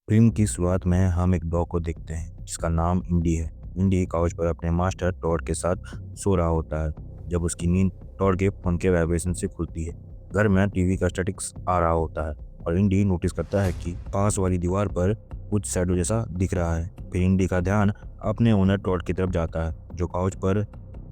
Film की शुरुआत में हम एक डॉग को देखते हैं जिसका नाम इंडी है। इंडी काउच पर अपने मास्टर टॉड के साथ सो रहा होता है जब उसकी नींद टॉड के फोन के वाइब्रेशन से खुलती है। घर में टीवी का स्टैटिक्स आ रहा होता है और इंडी नोटिस करता है कि पास वाली दीवार पर कुछ शैडो जैसा दिख रहा है। फिर इंडी का ध्यान अपने ओनर टॉड की तरफ जाता है जो काउच पर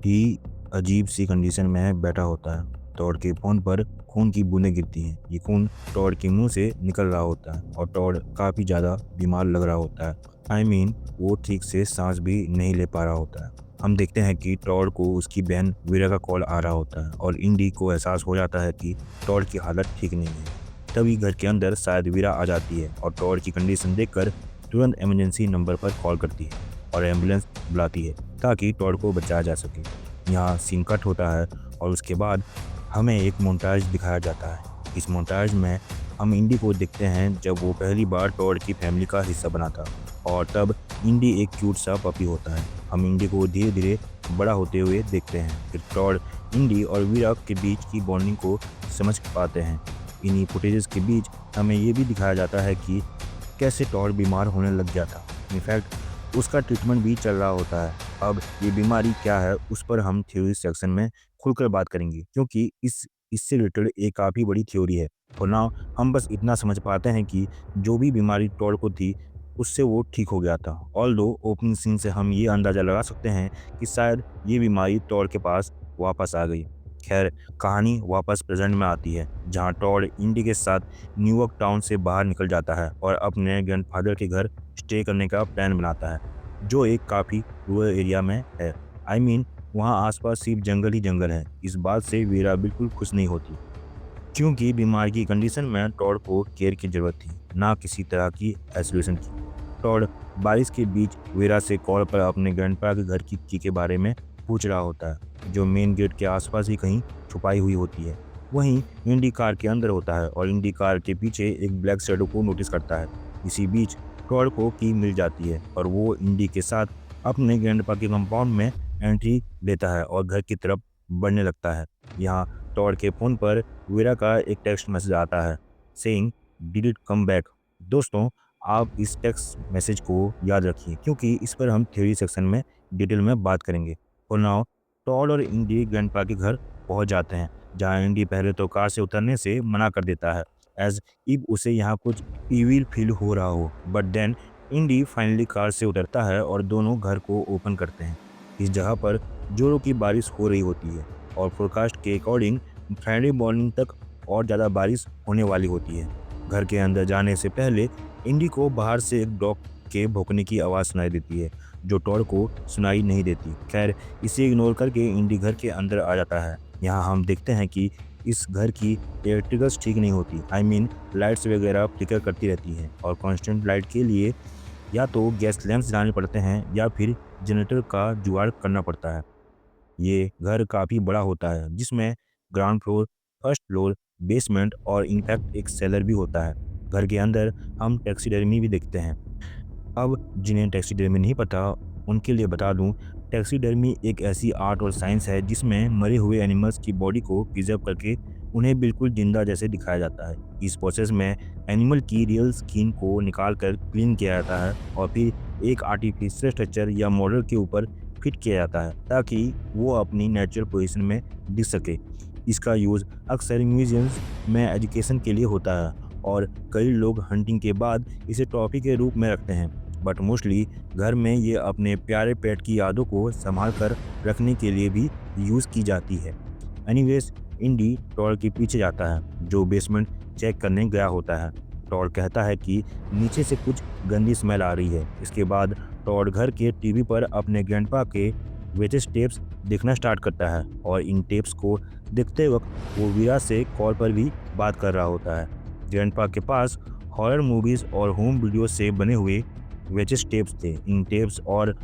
ही अजीब सी कंडीशन में बैठा होता है। टॉड के फोन पर खून की बूंदें गिरती हैं। ये खून टॉड के मुंह से निकल रहा होता है और टॉड काफ़ी ज़्यादा बीमार लग रहा होता है। वो ठीक से सांस भी नहीं ले पा रहा होता है। हम देखते हैं कि टॉड को उसकी बहन वीरा का कॉल आ रहा होता है और इंडी को एहसास हो जाता है कि टॉड की हालत ठीक नहीं है। तभी घर के अंदर शायद वीरा आ जाती है और टॉड की कंडीशन देखकर तुरंत इमरजेंसी नंबर पर कॉल करती है और एम्बुलेंस बुलाती है ताकि टॉड को बचाया जा सके। यहाँ सीन कट होता है और उसके बाद हमें एक मोन्टाज दिखाया जाता है। इस मोन्टाज में हम इंडी को देखते हैं जब वो पहली बार टॉड की फैमिली का हिस्सा बना था और तब इंडी एक क्यूट सा पपी होता है। हम इंडी को धीरे धीरे बड़ा होते हुए देखते हैं। फिर टॉड इंडी और वीरा के बीच की बॉन्डिंग को समझ पाते हैं। इन्हीं फुटेजेस के बीच हमें ये भी दिखाया जाता है कि कैसे टॉड बीमार होने लग गया था। इनफैक्ट उसका ट्रीटमेंट भी चल रहा होता है। अब ये बीमारी क्या है उस पर हम थ्योरी सेक्शन में खुलकर बात करेंगे क्योंकि इससे रिलेटेड एक काफ़ी बड़ी थ्योरी है। और नाउ हम बस इतना समझ पाते हैं कि जो भी बीमारी टॉड को थी उससे वो ठीक हो गया था। ऑल्दो ओपनिंग सीन से हम ये अंदाज़ा लगा सकते हैं कि शायद ये बीमारी टॉड के पास वापस आ गई। खैर, कहानी वापस प्रेजेंट में आती है जहाँ टॉड इंडी के साथ न्यूयॉर्क टाउन से बाहर निकल जाता है और अपने ग्रैंडफादर के घर स्टे करने का प्लान बनाता है जो एक काफ़ी रूरल एरिया में है। आई मीन वहाँ आसपास सिर्फ जंगल ही जंगल है। इस बात से वीरा बिल्कुल खुश नहीं होती क्योंकि बीमारी की कंडीशन में टॉड को केयर की जरूरत थी, ना किसी तरह की आइसोलेशन की। टॉड बारिश के बीच वीरा से कॉल पर अपने ग्रैंडपा के घर की की के बारे में पूछ रहा होता है जो मेन गेट के आसपास ही कहीं छुपाई हुई होती है। वहीं इंडी कार के अंदर होता है और इंडी कार के पीछे एक ब्लैक शैडो को नोटिस करता है। इसी बीच टॉड को की मिल जाती है और वो इंडी के साथ अपने ग्रैंडपा के कंपाउंड में एंट्री लेता है और घर की तरफ बढ़ने लगता है। यहाँ टॉड के फ़ोन पर वीरा का एक टेक्स्ट मैसेज आता है saying did it come back. दोस्तों, आप इस टेक्स्ट मैसेज को याद रखिए क्योंकि इस पर हम थ्योरी सेक्शन में डिटेल में बात करेंगे। और नाउ टॉड और इंडी ग्रैंडपा के घर पहुंच जाते हैं जहां इंडी पहले तो कार से उतरने से मना कर देता है एज इफ उसे यहाँ कुछ इविल फील हो रहा हो। But then Indy finally car से उतरता है और दोनों घर को ओपन करते हैं। इस जगह पर जोरों की बारिश हो रही होती है और फोरकास्ट के अकॉर्डिंग फ्राइडे मॉर्निंग तक और ज़्यादा बारिश होने वाली होती है। घर के अंदर जाने से पहले इंडी को बाहर से एक डॉग के भौंकने की आवाज़ सुनाई देती है जो टॉड को सुनाई नहीं देती। खैर, इसे इग्नोर करके इंडी घर के अंदर आ जाता है। यहाँ हम देखते हैं कि इस घर की इलेक्ट्रिकल्स ठीक नहीं होती। आई मीन लाइट्स वगैरह फ्लिकर करती रहती हैं और कॉन्स्टेंट लाइट के लिए या तो गैस लैंप्स जलाने पड़ते हैं या फिर जनरेटर का जुगाड़ करना पड़ता है। ये घर काफ़ी बड़ा होता है जिसमें ground floor, first floor, basement और इनफैक्ट एक सेलर भी होता है। घर के अंदर हम टैक्सीडर्मी भी देखते हैं। अब जिन्हें टैक्सीडर्मी नहीं पता उनके लिए बता दूं, टैक्सीडर्मी एक ऐसी आर्ट और साइंस है जिसमें मरे हुए एनिमल्स की बॉडी को प्रिजर्व करके उन्हें बिल्कुल जिंदा जैसे दिखाया जाता है। इस प्रोसेस में एनिमल की रियल स्किन को निकाल कर क्लीन किया जाता है और फिर एक आर्टिफिशियल स्ट्रक्चर या मॉडल के ऊपर फिट किया जाता है ताकि वो अपनी नेचुरल पोजीशन में दिख सके। इसका यूज़ अक्सर म्यूजियम्स में एजुकेशन के लिए होता है और कई लोग हंटिंग के बाद इसे ट्रॉफी के रूप में रखते हैं। बट मोस्टली घर में ये अपने प्यारे पेट की यादों को संभाल कर रखने के लिए भी यूज़ की जाती है। एनीवेज, इंडी टॉड के पीछे जाता है जो बेसमेंट चेक करने गया होता है। टॉड कहता है कि नीचे से कुछ गंदी स्मेल आ रही है। इसके बाद टॉड घर के टीवी पर अपने ग्रैंडपा के वेटेज टेप्स देखना स्टार्ट करता है और इन टेप्स को देखते वक्त वो वीरा से कॉल पर भी बात कर रहा होता है। ग्रैंडपा के पास हॉरर मूवीज़ और होम वीडियो से बने हुए वेटेज टेप्स थे। इन टेप्स और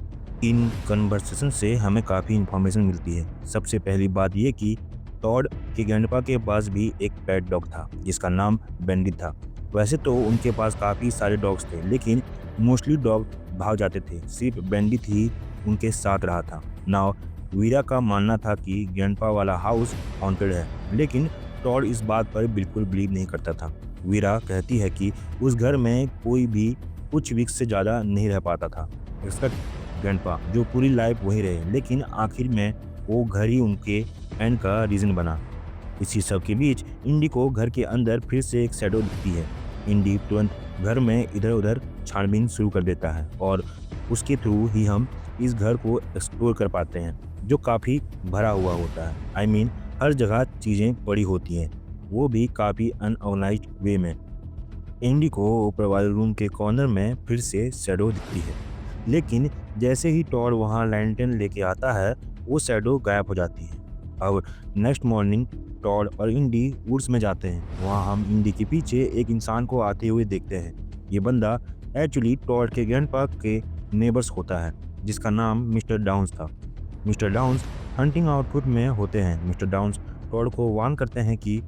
इन कन्वर्सेशन से हमें काफ़ी इन्फॉर्मेशन मिलती है। सबसे पहली बात ये कि टॉड के ग्रैंडपा के पास भी एक पेट डॉग था जिसका नाम बैंडी था। वैसे तो उनके पास काफ़ी सारे डॉग्स थे लेकिन मोस्टली डॉग भाग जाते थे, सिर्फ बैंडिट ही उनके साथ रहा था। नाउ वीरा का मानना था कि ग्रैंडपा वाला हाउस हॉन्टेड है लेकिन टॉड इस बात पर बिल्कुल बिलीव नहीं करता था। वीरा कहती है कि उस घर में कोई भी कुछ वीक्स से ज़्यादा नहीं रह पाता था। एक्सपेक्ट ग्रैंडपा जो पूरी लाइफ वहीं रहे, लेकिन आखिर में वो घर ही उनके एंड का रीज़न बना। इसी सब के बीच इंडी को घर के अंदर फिर से एक शैडो दिखती है। इंडी तुरंत घर में इधर-उधर छानबीन शुरू कर देता है और उसके थ्रू ही हम इस घर को एक्सप्लोर कर पाते हैं, जो काफ़ी भरा हुआ होता है। आई मीन हर जगह चीज़ें पड़ी होती हैं, वो भी काफ़ी अनऑर्गनाइज्ड वे में। इंडी को ऊपर वाले रूम के कॉर्नर में फिर से शैडो दिखती है, लेकिन जैसे ही टॉड वहाँ लैंटर्न लेके आता है, वो शैडो गायब हो जाती है। अब नेक्स्ट मॉर्निंग टॉड और इंडी वुड्स में जाते हैं। वहाँ हम इंडी के पीछे एक इंसान को आते हुए देखते हैं। ये बंदा एक्चुअली टॉड के ग्रैंडपा के नेबर्स होता है, जिसका नाम मिस्टर डाउन्स था। मिस्टर डाउन्स हंटिंग आउटपुट में होते हैं। मिस्टर डाउन्स टॉड को वार्न करते हैं कि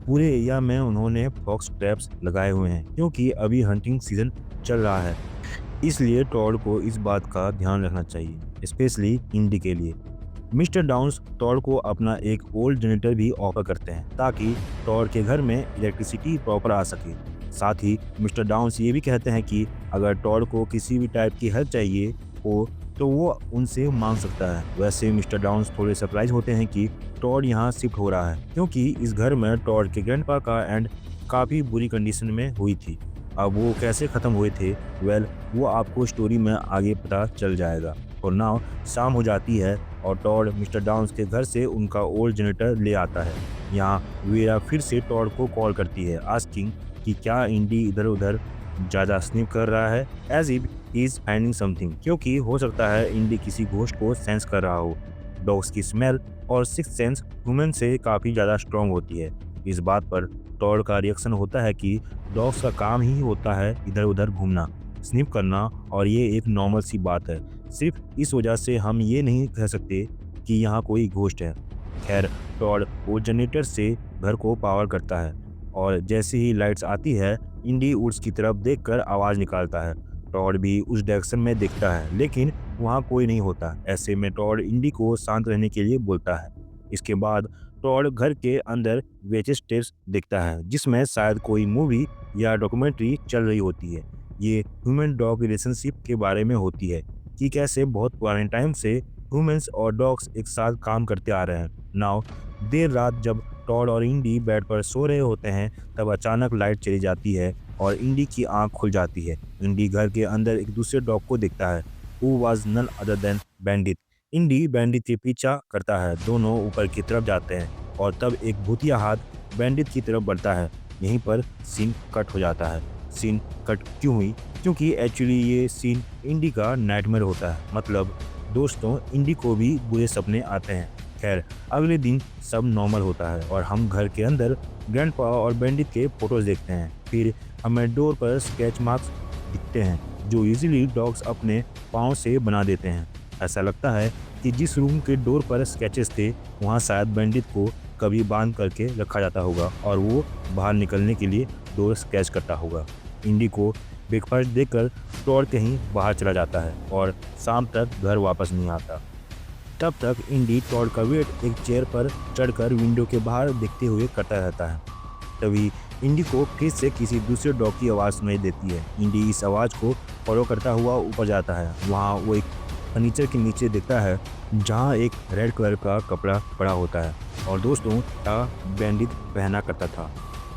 पूरे एरिया में उन्होंने फॉक्स ट्रैप्स लगाए हुए हैं, क्योंकि अभी हंटिंग सीजन चल रहा है। इसलिए टॉड को इस बात का ध्यान रखना चाहिए, स्पेशली इंडी के लिए। मिस्टर डाउन्स टॉड को अपना एक ओल्ड जनरेटर भी ऑफर करते हैं, ताकि टॉड के घर में इलेक्ट्रिसिटी प्रॉपर आ सके। साथ ही मिस्टर डाउन्स ये भी कहते हैं कि अगर टॉड को किसी भी टाइप की हेल्प चाहिए हो तो वो उनसे मांग सकता है। वैसे मिस्टर डाउन्स थोड़े सरप्राइज होते हैं कि टॉड यहाँ शिफ्ट हो रहा है, क्योंकि इस घर में टॉड के ग्रैंडपा का एंड काफ़ी बुरी कंडीशन में हुई थी। अब वो कैसे ख़त्म हुए थे, वो आपको स्टोरी में आगे पता चल जाएगा। और नाउ शाम हो जाती है और टॉड मिस्टर डाउन्स के घर से उनका ओल्ड जनरेटर ले आता है। यहाँ वेरा फिर से टॉड को कॉल करती है, आस्किंग कि क्या इंडी इधर उधर ज़्यादा स्निप कर रहा है, as if he is finding something, क्योंकि हो सकता है इंडी किसी घोस्ट को सेंस कर रहा हो। डॉग्स की स्मेल और सिक्स्थ सेंस ह्यूमन से काफ़ी ज़्यादा स्ट्रॉन्ग होती है। इस बात पर टॉड का रिएक्शन होता है कि डॉग्स का काम ही होता है इधर उधर घूमना, स्निप करना, और ये एक नॉर्मल सी बात है। सिर्फ इस वजह से हम ये नहीं कह सकते कि यहाँ कोई घोस्ट है। खैर, टॉड वो जनरेटर से घर को पावर करता है और जैसे ही लाइट्स आती है, इंडी वुड्स की तरफ देखकर आवाज़ निकालता है। टॉड भी उस डायरेक्शन में देखता है, लेकिन वहाँ कोई नहीं होता। ऐसे में टॉड इंडी को शांत रहने के लिए बोलता है। इसके बाद टॉड घर के अंदर VHS टेप्स देखता है, जिसमें शायद कोई मूवी या डॉक्यूमेंट्री चल रही होती है। ये ह्यूमन डॉग रिलेशनशिप के बारे में होती है कि कैसे बहुत पुराने टाइम से ह्यूमंस और डॉग्स एक साथ काम करते आ रहे हैं। नाउ देर रात जब टॉड और इंडी बेड पर सो रहे होते हैं, तब अचानक लाइट चली जाती है और इंडी की आंख खुल जाती है। इंडी घर के अंदर एक दूसरे डॉग को देखता है, who was none other than Bandit. Indy Bandit के पीछा करता है, दोनों ऊपर की तरफ जाते हैं और तब एक भूतिया हाथ बैंडिट की तरफ बढ़ता है। यहीं पर सीन कट हो जाता है। सीन कट क्यों हुई? क्योंकि एक्चुअली ये सीन इंडी का नाइटमेयर होता है। मतलब दोस्तों, इंडी को भी बुरे सपने आते हैं। खैर, अगले दिन सब नॉर्मल होता है और हम घर के अंदर ग्रैंडपा और बैंडिट के फोटोज देखते हैं। फिर हमें डोर पर स्केच मार्क्स दिखते हैं, जो यूजुअली डॉग्स अपने पाँव से बना देते हैं। ऐसा लगता है कि जिस रूम के डोर पर स्केचेस थे, वहाँ शायद बैंडिट को कभी बांध करके रखा जाता होगा और वो बाहर निकलने के लिए डोर स्केच करता होगा। इंडी को ब्रेकफास्ट देकर टॉड कहीं बाहर चला जाता है और शाम तक घर वापस नहीं आता। तब तक इंडी टॉड का वेट एक चेयर पर चढ़कर विंडो के बाहर देखते हुए करता रहता है। तभी इंडी को फिर से किसी दूसरे डॉग की आवाज़ सुनाई देती है। इंडी इस आवाज़ को फॉलो करता हुआ ऊपर जाता है। वहाँ वो एक फर्नीचर के नीचे देखता है, जहाँ एक रेड कलर का कपड़ा पड़ा होता है और दोस्तों का बैंडिट पहना करता था।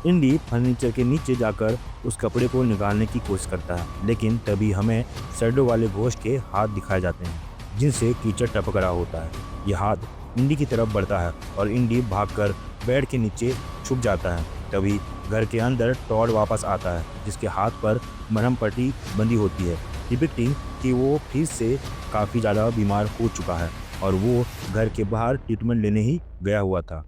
इंडी फर्नीचर के नीचे जाकर उस कपड़े को निकालने की कोशिश करता है, लेकिन तभी हमें शैडो वाले घोस्ट के हाथ दिखाए जाते हैं, जिनसे कीचड़ टपक रहा होता है। यह हाथ इंडी की तरफ बढ़ता है और इंडी भागकर बेड के नीचे छुप जाता है। तभी घर के अंदर टॉड वापस आता है, जिसके हाथ पर मरहम पट्टी बंधी होती है, डिपिक्टिंग कि वो फिर से काफ़ी ज़्यादा बीमार हो चुका है और वो घर के बाहर ट्रीटमेंट लेने ही गया हुआ था।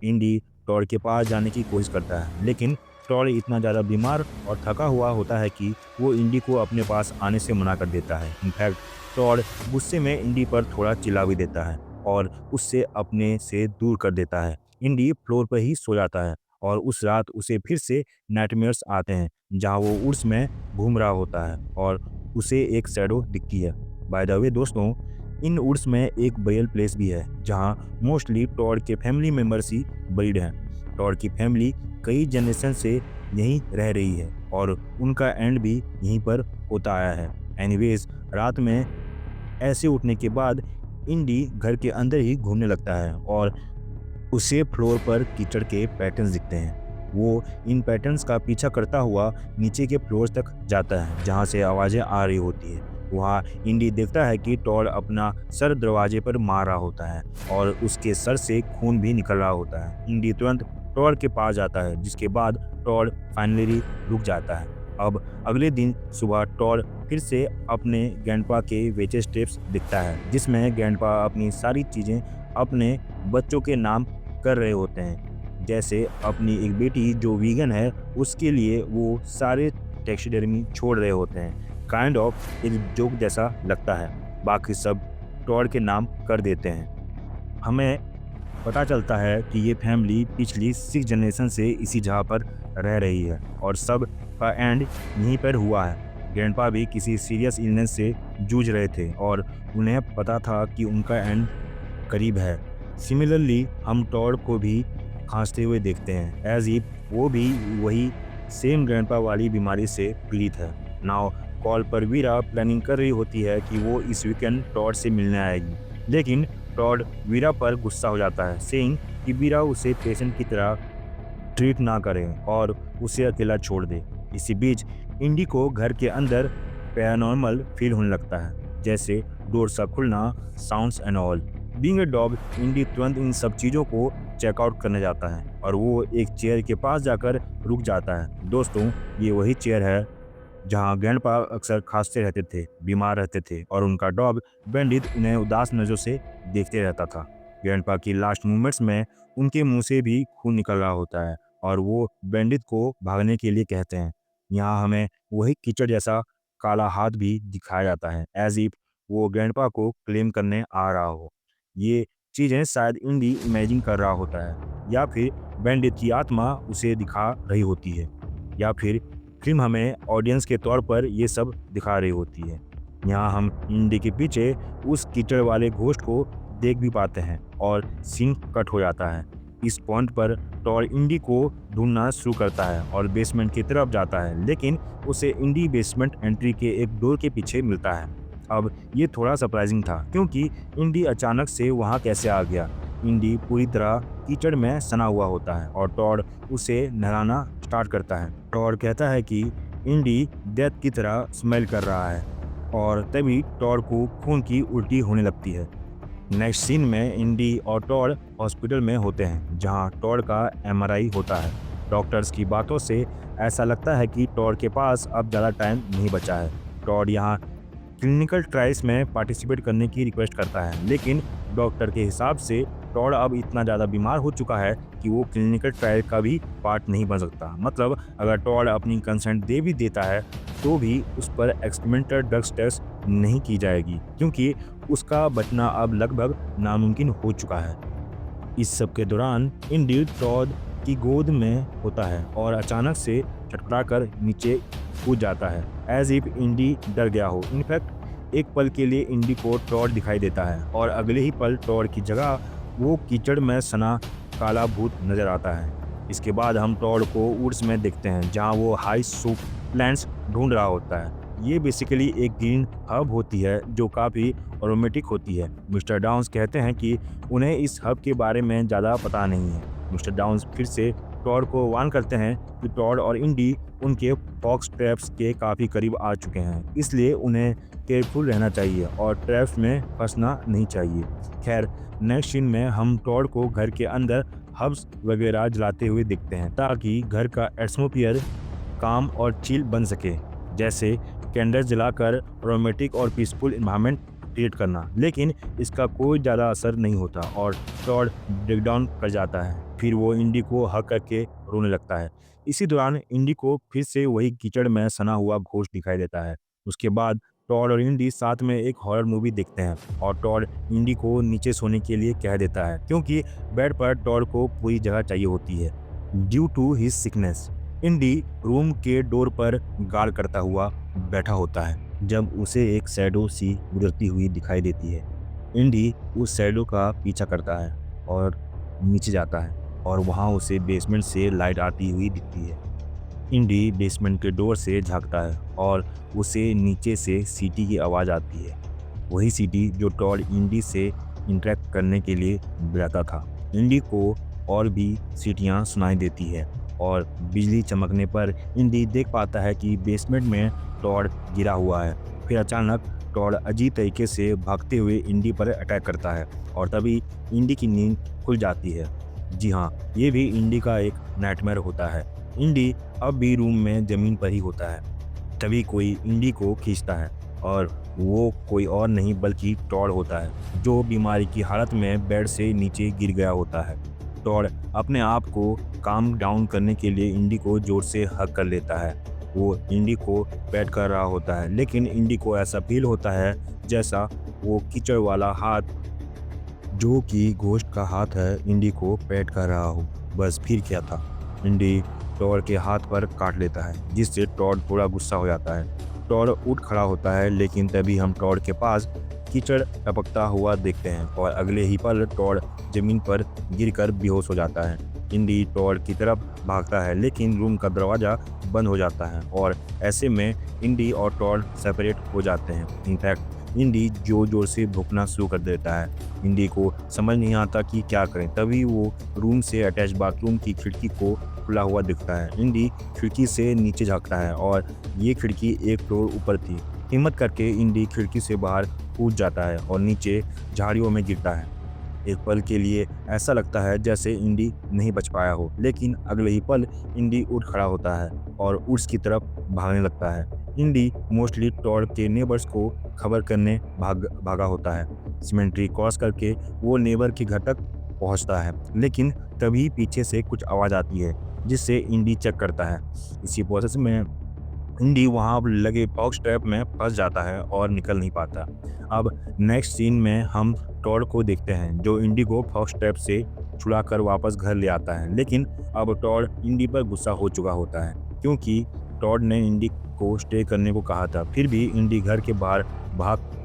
इंडी टॉड के पास जाने की कोशिश करता है, लेकिन टॉड इतना ज़्यादा बीमार और थका हुआ होता है कि वो इंडी को अपने पास आने से मना कर देता है। इनफैक्ट टॉड गुस्से में इंडी पर थोड़ा चिल्ला भी देता है और उससे अपने से दूर कर देता है। इंडी फ्लोर पर ही सो जाता है और उस रात उसे फिर से नाइटमेयर्स आते हैं, जहाँ वो उर्स में घूम रहा होता है और उसे एक शैडो दिखती है। बाय द वे दोस्तों, इन वुड्स में एक बरियल प्लेस भी है, जहाँ मोस्टली टॉड के फैमिली मेम्बर्स ही बरीड हैं। टॉड की फैमिली कई जनरेशन से यहीं रह रही है और उनका एंड भी यहीं पर होता आया है। एनीवेज, रात में ऐसे उठने के बाद इंडी घर के अंदर ही घूमने लगता है और उसे फ्लोर पर कीचड़ के पैटर्न्स दिखते हैं। वो इन पैटर्न्स का पीछा करता हुआ नीचे के फ्लोर तक जाता है जहाँ से आवाज़ें आ रही होती है। वहाँ इंडी देखता है कि टॉड अपना सर दरवाजे पर मार रहा होता है और उसके सर से खून भी निकल रहा होता है। इंडी तुरंत टॉड के पास जाता है, जिसके बाद टॉड फाइनली रुक जाता है। अब अगले दिन सुबह टॉड फिर से अपने ग्रैंडपा के वेचे स्टेप्स दिखता है, जिसमें ग्रैंडपा अपनी सारी चीज़ें अपने बच्चों के नाम कर रहे होते हैं। जैसे अपनी एक बेटी जो वीगन है, उसके लिए वो सारे टैक्सीडर्मी छोड़ रहे होते हैं। काइंड ऑफ एक जोक जैसा लगता है। बाकी सब टॉड के नाम कर देते हैं। हमें पता चलता है कि ये फैमिली पिछली 6 जनरेशन से इसी जगह पर रह रही है और सब का एंड यहीं पर हुआ है। ग्रैंडपा भी किसी सीरियस इलनेस से जूझ रहे थे और उन्हें पता था कि उनका एंड करीब है। सिमिलरली हम टॉड को भी खांसते हुए देखते हैं, एज इफ वो भी वही सेम ग्रैंडपा वाली बीमारी से पीड़ित है। नाउ कॉल पर वीरा प्लानिंग कर रही होती है कि वो इस वीकेंड टॉड से मिलने आएगी, लेकिन टॉड वीरा पर गुस्सा हो जाता है, सेइंग कि वीरा उसे पेशेंट की तरह ट्रीट ना करे और उसे अकेला छोड़ दे। इसी बीच इंडी को घर के अंदर पैरानॉर्मल फील होने लगता है, जैसे डोर सा खुलना, sounds and all. Being a dog, indie तुरंत इन सब चीज़ों को चेकआउट करने जाता है और वो एक चेयर के पास जाकर रुक जाता है। दोस्तों, ये वही चेयर है जहाँ ग्रैंडपा अक्सर खांसते रहते थे, बीमार रहते थे और उनका डॉग बैंडिट उन्हें उदास नज़रों से देखते रहता था। ग्रैंडपा की लास्ट मूवमेंट्स में उनके मुंह से भी खून निकल रहा होता है और वो बैंडिट को भागने के लिए कहते हैं। यहाँ हमें वही कीचड़ जैसा काला हाथ भी दिखाया जाता है, एज इफ वो ग्रैंडपा को क्लेम करने आ रहा हो। ये चीज़ें शायद इंडी इमेजिन कर रहा होता है, या फिर बैंडिट की आत्मा उसे दिखा रही होती है, या फिर फिल्म हमें ऑडियंस के तौर पर ये सब दिखा रही होती है। यहाँ हम इंडी के पीछे उस कीचड़ वाले घोस्ट को देख भी पाते हैं और सीन कट हो जाता है। इस पॉइंट पर टॉड इंडी को ढूंढना शुरू करता है और बेसमेंट की तरफ जाता है, लेकिन उसे इंडी बेसमेंट एंट्री के एक डोर के पीछे मिलता है। अब ये थोड़ा सरप्राइजिंग था, क्योंकि इंडी अचानक से वहाँ कैसे आ गया। इंडी पूरी तरह कीचड़ में सना हुआ होता है और टॉड उसे नहलाना स्टार्ट करता है। टॉड कहता है कि इंडी डेथ की तरह स्मेल कर रहा है और तभी टॉड को खून की उल्टी होने लगती है। नेक्स्ट सीन में इंडी और टॉड हॉस्पिटल में होते हैं, जहां टॉड का एमआरआई होता है। डॉक्टर्स की बातों से ऐसा लगता है कि टॉड के पास अब ज़्यादा टाइम नहीं बचा है। टॉड यहाँ क्लिनिकल ट्रायल्स में पार्टिसिपेट करने की रिक्वेस्ट करता है, लेकिन डॉक्टर के हिसाब से टॉड अब इतना ज़्यादा बीमार हो चुका है कि वो क्लिनिकल ट्रायल का भी पार्ट नहीं बन सकता। मतलब अगर टॉड अपनी कंसेंट दे भी देता है तो भी उस पर एक्सपेरिमेंटल ड्रग्स टेस्ट नहीं की जाएगी, क्योंकि उसका बचना अब लगभग नामुमकिन हो चुका है। इस सब के दौरान इंडी टॉड की गोद में होता है और अचानक से छटपटाकर नीचे कूद जाता है, एज इफ इंडी डर गया हो। इनफैक्ट एक पल के लिए इंडी को टॉड दिखाई देता है और अगले ही पल टॉड की जगह वो कीचड़ में सना काला भूत नजर आता है। इसके बाद हम टॉड को वुड्स में देखते हैं, जहाँ वो हाई सूप प्लांट्स ढूंढ रहा होता है। ये बेसिकली एक ग्रीन हब होती है जो काफ़ी अरोमेटिक होती है। मिस्टर डाउन्स कहते हैं कि उन्हें इस हब के बारे में ज़्यादा पता नहीं है। मिस्टर डाउन्स फिर से टॉड को वार्न करते हैं कि टॉड और इंडी उनके फॉक्स ट्रैप्स के काफ़ी करीब आ चुके हैं, इसलिए उन्हें केयरफुल रहना चाहिए और ट्रैप्स में फंसना नहीं चाहिए। खैर, नेक्स्ट सीन में हम टॉड को घर के अंदर हब्स वगैरह जलाते हुए देखते हैं, ताकि घर का एटमॉस्फेयर काम और चिल बन सके, जैसे कैंडल्स जलाकर रोमांटिक और पीसफुल एनवायरनमेंट क्रिएट करना। लेकिन इसका कोई ज़्यादा असर नहीं होता और टॉड ब्रेकडाउन कर जाता है। फिर वो इंडी को हक करके रोने लगता है। इसी दौरान इंडी को फिर से वही कीचड़ में सना हुआ घोस्ट दिखाई देता है। उसके बाद टॉड और इंडी साथ में एक हॉरर मूवी देखते हैं और टॉड इंडी को नीचे सोने के लिए कह देता है, क्योंकि बेड पर टॉड को पूरी जगह चाहिए होती है due to his sickness. Indy room के डोर पर गार्ड करता हुआ बैठा होता है जब उसे एक शैडो सी गुजरती हुई दिखाई देती है। इंडी उस शैडो का पीछा करता है और नीचे जाता है और वहाँ उसे बेसमेंट से लाइट आती हुई दिखती है। इंडी बेसमेंट के डोर से झांकता है और उसे नीचे से सीटी की आवाज़ आती है। वही सीटी जो टॉड इंडी से इंटरेक्ट करने के लिए बुलाता था। इंडी को और भी सीटियाँ सुनाई देती है और बिजली चमकने पर इंडी देख पाता है कि बेसमेंट में टॉड गिरा हुआ है। फिर अचानक टॉड अजीब तरीके से भागते हुए इंडी पर अटैक करता है और तभी इंडी की नींद खुल जाती है। जी हाँ, ये भी इंडी का एक नाइटमेयर होता है। इंडी अब भी रूम में ज़मीन पर ही होता है। तभी कोई इंडी को खींचता है और वो कोई और नहीं बल्कि टॉड होता है, जो बीमारी की हालत में बेड से नीचे गिर गया होता है। टॉड अपने आप को काम डाउन करने के लिए इंडी को जोर से हग कर लेता है। वो इंडी को पैट कर रहा होता है, लेकिन इंडी को ऐसा फील होता है जैसा वो कीचड़ वाला हाथ, जो कि घोस्ट का हाथ है, इंडी को पैट कर रहा हो। बस फिर क्या था, इंडी टॉड के हाथ पर काट लेता है, जिससे टॉड थोड़ा गुस्सा हो जाता है। टॉड उठ खड़ा होता है, लेकिन तभी हम टॉड के पास कीचड़ टपकता हुआ देखते हैं और अगले ही पल टॉड जमीन पर गिरकर बेहोश हो जाता है। इंडी टॉड की तरफ भागता है, लेकिन रूम का दरवाज़ा बंद हो जाता है और ऐसे में इंडी और टॉड सेपरेट हो जाते हैं। इनफैक्ट इंडी जोर जोर से भौंकना शुरू कर देता है। इंडी को समझ नहीं आता कि क्या करें। तभी वो रूम से अटैच बाथरूम की खिड़की को खुला हुआ दिखता है। इंडी खिड़की से नीचे झांकता है और ये खिड़की एक फ्लोर ऊपर थी। हिम्मत करके इंडी खिड़की से बाहर कूद जाता है और नीचे झाड़ियों में गिरता है। एक पल के लिए ऐसा लगता है जैसे इंडी नहीं बच पाया हो, लेकिन अगले ही पल इंडी उठ खड़ा होता है और उर्स की तरफ भागने लगता है। इंडी मोस्टली टॉड के नेबर्स को खबर करने भागा होता है। सिमेंट्री क्रॉस करके वो नेबर के घर तक पहुंचता है, लेकिन तभी पीछे से कुछ आवाज़ आती है, जिससे इंडी चेक करता है। इसी प्रोसेस में इंडी वहाँ लगे बॉक्स ट्रैप में फंस जाता है और निकल नहीं पाता। अब नेक्स्ट सीन में हम टॉड को देखते हैं, जो इंडी को बॉक्स ट्रैप से छुड़ाकर वापस घर ले आता है। लेकिन अब टॉड इंडी पर गुस्सा हो चुका होता है, क्योंकि टॉड ने इंडी को स्टे करने को कहा था। फिर भी इंडी घर के बाहर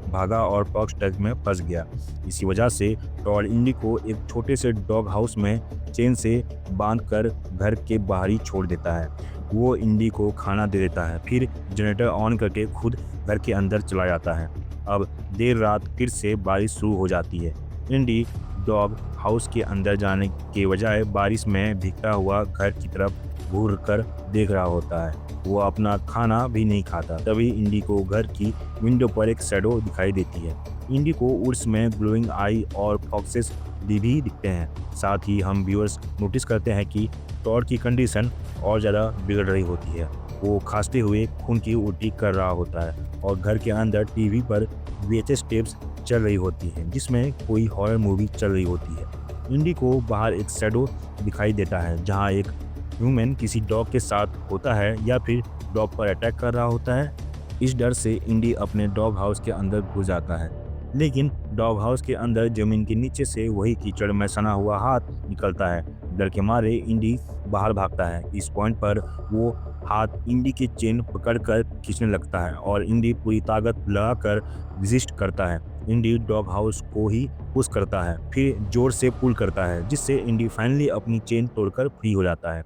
भागा और बॉक्स ट्रैप में फंस गया। इसी वजह से टॉड इंडी को एक छोटे से डॉग हाउस में चेन से बांधकर घर के बाहर ही छोड़ देता है। वो इंडी को खाना दे देता है, फिर जनरेटर ऑन करके खुद घर के अंदर चला जाता है। अब देर रात फिर से बारिश शुरू हो जाती है। इंडी डॉग हाउस के अंदर जाने के बजाय बारिश में भीगता हुआ घर की तरफ घूर कर देख रहा होता है। वो अपना खाना भी नहीं खाता। तभी इंडी को घर की विंडो पर एक शैडो दिखाई देती है। इंडी को उर्स में ग्लोइंग आई और फॉक्सेस भी दिखते हैं। साथ ही हम व्यूअर्स नोटिस करते हैं कि टॉड की कंडीशन और ज़्यादा बिगड़ रही होती है। वो खांसते हुए खून की उल्टी कर रहा होता है और घर के अंदर टीवी पर VHS टेप्स चल रही होती हैं, जिसमें कोई हॉरर मूवी चल रही होती है। इंडी को बाहर एक शैडो दिखाई देता है, जहां एक ह्यूमन किसी डॉग के साथ होता है या फिर डॉग पर अटैक कर रहा होता है। इस डर से इंडी अपने डॉग हाउस के अंदर घुस जाता है, लेकिन डॉग हाउस के अंदर जमीन के नीचे से वही कीचड़ में सना हुआ हाथ निकलता है। डर के मारे इंडी बाहर भागता है। इस पॉइंट पर वो हाथ इंडी की चेन पकड़कर खींचने लगता है और इंडी पूरी ताकत लगाकर रेजिस्ट करता है। इंडी डॉग हाउस को ही पुश करता है, फिर जोर से पुल करता है, जिससे इंडी फाइनली अपनी चेन तोड़कर फ्री हो जाता है।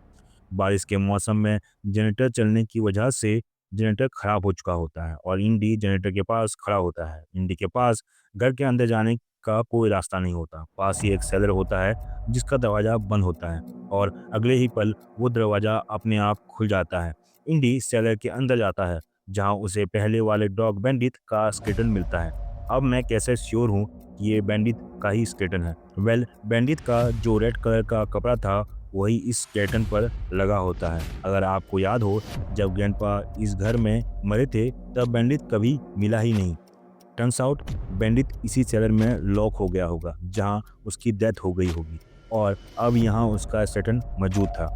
बारिश के मौसम में जनरेटर चलने की वजह से जनरेटर खराब हो चुका होता है और इंडी जनरेटर के पास खड़ा होता है। इंडी के पास घर के अंदर जाने का कोई रास्ता नहीं होता। पास ही एक सेलर होता है, जिसका दरवाज़ा बंद होता है और अगले ही पल वो दरवाज़ा अपने आप खुल जाता है। इंडी सेलर के अंदर जाता है, जहां उसे पहले वाले डॉग बैंडिट का स्केलेटन मिलता है। अब मैं कैसे श्योर हूँ कि ये बैंडिट का ही स्केलेटन है? बैंडिट का जो रेड कलर का कपड़ा था, वही इस स्केलेटन पर लगा होता है। अगर आपको याद हो, जब ग्रैंडपा इस घर में मरे थे, तब बैंडिट कभी मिला ही नहीं। टर्न्स आउट बैंडिट इसी सेलर में लॉक हो गया होगा, जहां उसकी डेथ हो गई होगी और अब यहां उसका स्केलेटन मौजूद था।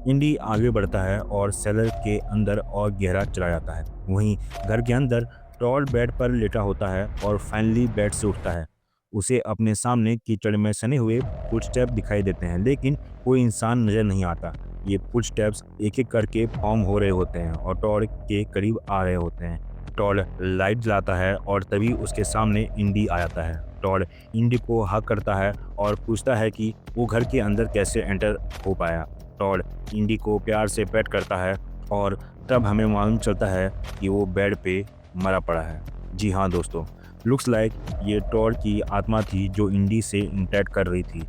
इंडी आगे बढ़ता है और सेलर के अंदर और गहरा चला जाता है। वहीं घर के अंदर टॉड बेड पर लेटा होता है और फाइनली बेड से उठता है। उसे अपने सामने कीचड़ में सने हुए फुटस्टेप दिखाई देते हैं, लेकिन कोई इंसान नजर नहीं आता। ये फुटस्टेप्स एक एक करके फॉर्म हो रहे होते हैं और टॉड के करीब आ रहे होते हैं। टॉड लाइट जलाता है और तभी उसके सामने इंडी आ जाता है। टॉड इंडी को हक करता है और पूछता है कि वो घर के अंदर कैसे एंटर हो पाया। टॉड इंडी को प्यार से पेट करता है और तब हमें मालूम चलता है कि वो बेड पे मरा पड़ा है। जी हाँ दोस्तों, लुक्स लाइक ये टॉड की आत्मा थी जो इंडी से इंटरैक्ट कर रही थी।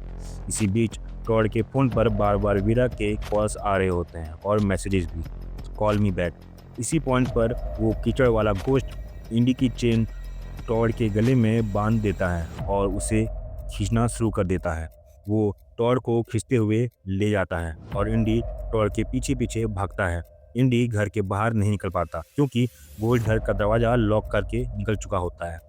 इसी बीच टॉड के फ़ोन पर बार-बार वीरा के कॉल्स आ रहे होते हैं और मैसेजेस भी, कॉल मी बैक। इसी पॉइंट पर वो कीचड़ वाला घोस्ट इंडी की चेन टॉड के गले में बांध देता है और उसे खींचना शुरू कर देता है। वो टॉड को खींचते हुए ले जाता है और इंडी टॉड के पीछे-पीछे भागता है। इंडी घर के बाहर नहीं निकल पाता क्योंकि घोस्ट घर का दरवाज़ा लॉक करके निकल चुका होता है।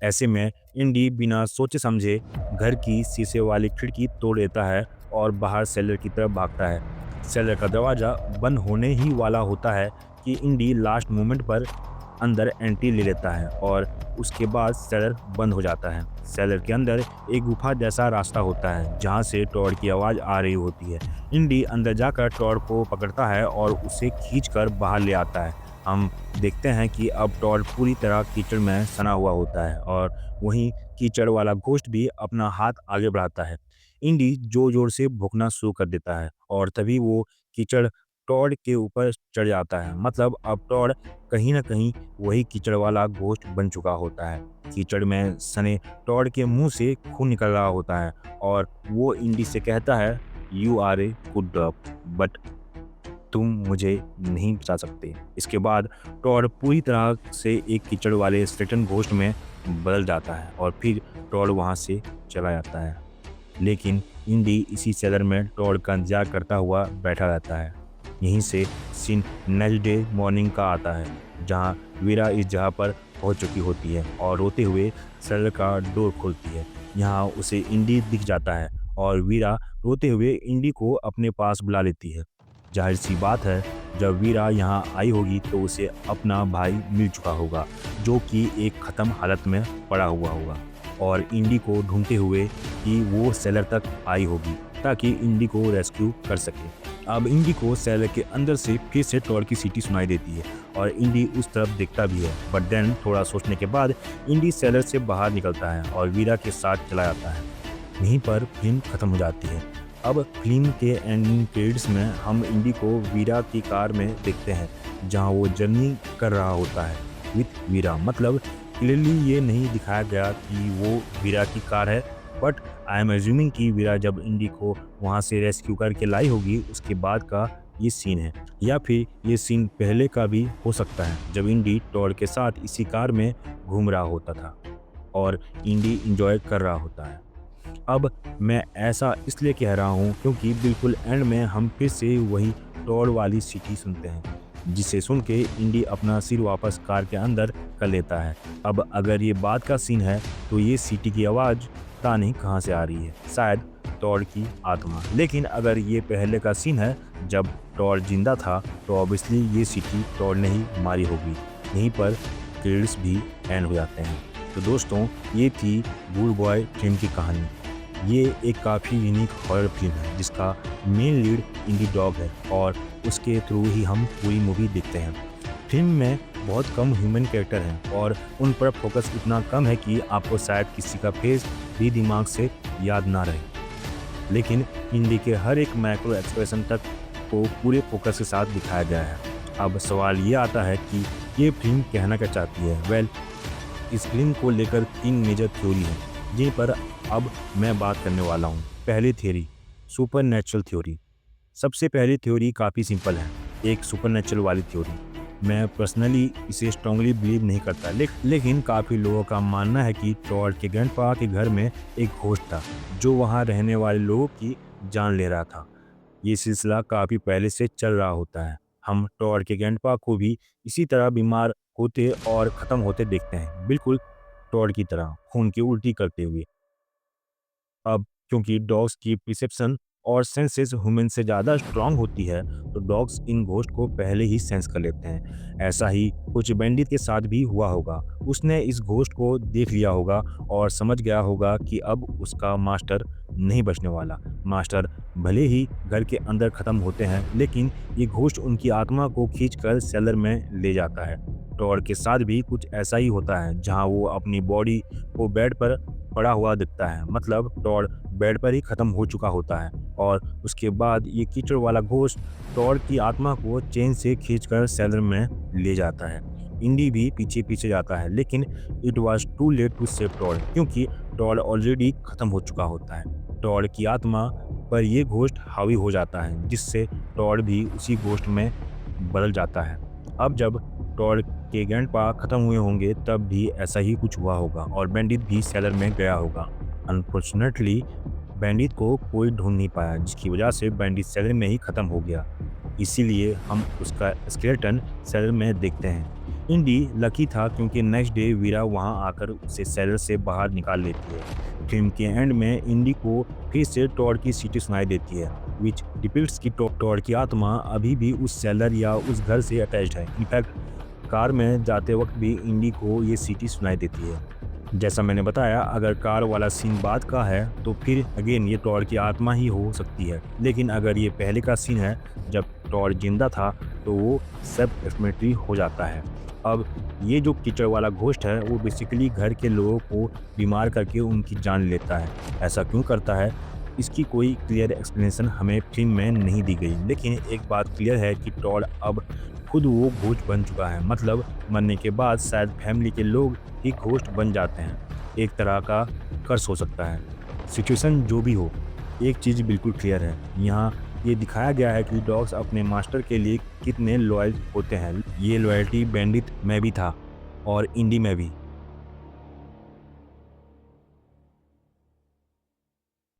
ऐसे में इंडी बिना सोचे समझे घर की शीशे वाली खिड़की तोड़ देता है और बाहर सेलर की तरफ भागता है। सेलर का दरवाज़ा बंद होने ही वाला होता है कि इंडी लास्ट मोमेंट पर अंदर एंट्री ले लेता है और उसके बाद सेलर बंद हो जाता है। सेलर के अंदर एक गुफा जैसा रास्ता होता है जहाँ से टॉड की आवाज़ आ रही होती है। इंडी अंदर जाकर टॉड को पकड़ता है और उसे खींचकर बाहर ले आता है। हम देखते हैं कि अब टॉड पूरी तरह कीचड़ में सना हुआ होता है और वहीं कीचड़ वाला घोस्ट भी अपना हाथ आगे बढ़ाता है। इंडी जोर जोर से भौंकना शुरू कर देता है और तभी वो कीचड़ टॉड के ऊपर चढ़ जाता है। मतलब अब टॉड कहीं ना कहीं वही कीचड़ वाला घोस्ट बन चुका होता है। कीचड़ में सने टॉड के मुंह से खून निकल रहा होता है और वो इंडी से कहता है, you are a good dog but तुम मुझे नहीं बचा सकते। इसके बाद टॉड पूरी तरह से एक कीचड़ वाले स्लेटन घोस्ट में बदल जाता है और फिर टॉड वहाँ से चला जाता है। लेकिन इंडी इसी सेलर में टॉड का इंतजार करता हुआ बैठा रहता है। यहीं से सीन नेक्स्ट डे मॉर्निंग का आता है जहाँ वीरा इस जगह पर पहुँच चुकी होती है और रोते हुए सेलर का डोर खोलती है। यहाँ उसे इंडी दिख जाता है और वीरा रोते हुए इंडी को अपने पास बुला लेती है। जाहिर सी बात है, जब वीरा यहाँ आई होगी तो उसे अपना भाई मिल चुका होगा जो कि एक ख़त्म हालत में पड़ा हुआ होगा और इंडी को ढूंढते हुए कि वो सेलर तक आई होगी ताकि इंडी को रेस्क्यू कर सके। अब इंडी को सेलर के अंदर से फिर से टॉड की सीटी सुनाई देती है और इंडी उस तरफ देखता भी है, बट देन थोड़ा सोचने के बाद इंडी सेलर से बाहर निकलता है और वीरा के साथ चला जाता है। यहीं पर फिल्म खत्म हो जाती है। अब फिल्म के एंडिंग क्रेडिट्स में हम इंडी को वीरा की कार में देखते हैं जहां वो जर्नी कर रहा होता है विथ वीरा। मतलब क्लियरली ये नहीं दिखाया गया कि वो वीरा की कार है, बट आई एम एज्यूमिंग कि वीरा जब इंडी को वहाँ से रेस्क्यू करके लाई होगी उसके बाद का ये सीन है, या फिर ये सीन पहले का भी हो सकता है जब इंडी टॉड के साथ इसी कार में घूम रहा होता था और इंडी इंजॉय कर रहा होता है। अब मैं ऐसा इसलिए कह रहा हूँ क्योंकि बिल्कुल एंड में हम फिर से वही टॉड वाली सीटी सुनते हैं जिसे सुन के इंडी अपना सिर वापस कार के अंदर कर लेता है। अब अगर ये बात का सीन है तो ये सीटी की आवाज़ पता नहीं कहाँ से आ रही है, शायद टॉड की आत्मा। लेकिन अगर ये पहले का सीन है जब टॉड जिंदा था तो ऑब्वियसली ये सीटी टॉड ने ही मारी होगी। यहीं पर क्रेडिट्स भी एंड हो जाते हैं। तो दोस्तों, ये थी गुड बॉय फिल्म की कहानी। ये एक काफ़ी यूनिक हॉरर फिल्म है जिसका मेन लीड इंडी डॉग है और उसके थ्रू ही हम पूरी मूवी देखते हैं। फिल्म में बहुत कम ह्यूमन कैरेक्टर हैं और उन पर फोकस इतना कम है कि आपको शायद किसी का फेस भी दिमाग से याद ना रहे, लेकिन इंडी के हर एक माइक्रो एक्सप्रेशन तक को पूरे फोकस के साथ दिखाया गया है। अब सवाल ये आता है कि ये फिल्म कहना क्या चाहती है। वेल, इस फिल्म को लेकर 3 मेजर थ्योरी हैं जिन पर अब मैं बात करने वाला हूँ। पहली थ्योरी, सुपरनैचुरल थ्योरी। सबसे पहली थ्योरी काफ़ी सिंपल है, एक सुपरनैचुरल वाली थ्योरी। मैं पर्सनली इसे स्ट्रांगली बिलीव नहीं करता, लेकिन काफ़ी लोगों का मानना है कि टॉड के ग्रैंडपा के घर में एक घोस्ट था जो वहाँ रहने वाले लोगों की जान ले रहा था। ये सिलसिला काफ़ी पहले से चल रहा होता है। हम टॉड के ग्रैंडपा को भी इसी तरह बीमार होते और ख़त्म होते देखते हैं, बिल्कुल टॉड की तरह खून की उल्टी करते हुए। अब क्योंकि डॉग्स की परसेप्शन और सेंसेस ह्यूमन से ज़्यादा स्ट्रांग होती है तो डॉग्स इन घोस्ट को पहले ही सेंस कर लेते हैं। ऐसा ही कुछ बैंडिट के साथ भी हुआ होगा। उसने इस घोस्ट को देख लिया होगा और समझ गया होगा कि अब उसका मास्टर नहीं बचने वाला। मास्टर भले ही घर के अंदर खत्म होते हैं, लेकिन ये घोस्ट उनकी आत्मा को खींचकर सेलर में ले जाता है। टॉड के साथ भी कुछ ऐसा ही होता है, जहां वो अपनी बॉडी को बेड पर पड़ा हुआ दिखता है, मतलब टॉड बेड पर ही खत्म हो चुका होता है और उसके बाद ये कीचड़ वाला घोस्ट टॉड की आत्मा को चेन से खींचकर सेलर में ले जाता है। इंडी भी पीछे पीछे जाता है, लेकिन it was too late to save Todd, क्योंकि टॉड ऑलरेडी खत्म हो चुका होता है। टॉड की आत्मा पर यह घोस्ट हावी हो जाता है, जिससे टॉड भी उसी घोस्ट में बदल जाता है। अब जब टॉड के ग्रैंडपा खत्म हुए होंगे, तब भी ऐसा ही कुछ हुआ होगा और बैंडिट भी सेलर में गया होगा। अनफॉर्चुनेटली बैंडिट को कोई ढूंढ नहीं पाया, जिसकी वजह से बैंडिट सेलर में ही खत्म हो गया। इसीलिए हम उसका स्केलेटन सेलर में देखते हैं। इंडी लकी था, क्योंकि नेक्स्ट डे वीरा वहां आकर उसे सेलर से बाहर निकाल लेती है। फिल्म के एंड में इंडी को फिर से टॉड की सीटी सुनाई देती है, विच डिपिक्ट्स की टॉड की आत्मा अभी भी उस सेलर या उस घर से अटैच्ड है। इनफैक्ट कार में जाते वक्त भी इंडी को ये सीटी सुनाई देती है। जैसा मैंने बताया, अगर कार वाला सीन बाद का है तो फिर अगेन ये टॉड की आत्मा ही हो सकती है, लेकिन अगर ये पहले का सीन है जब टॉड जिंदा था, तो वो सेल्फ एक्सप्लेनेटरी हो जाता है। अब ये जो कीचड़ वाला घोस्ट है, वो बेसिकली घर के लोगों को बीमार करके उनकी जान लेता है। ऐसा क्यों करता है, इसकी कोई क्लियर एक्सप्लेनेशन हमें फिल्म में नहीं दी गई, लेकिन एक बात क्लियर है कि टॉड अब खुद वो घोस्ट बन चुका है। मतलब मरने के बाद शायद फैमिली के लोग ही घोस्ट बन जाते हैं। एक तरह का कर्स हो सकता है। सिचुएशन जो भी हो, एक चीज़ बिल्कुल क्लियर है, यहाँ ये दिखाया गया है कि डॉग्स अपने मास्टर के लिए कितने लॉयल होते हैं। ये लॉयल्टी बैंडिट में भी था और इंडी में भी।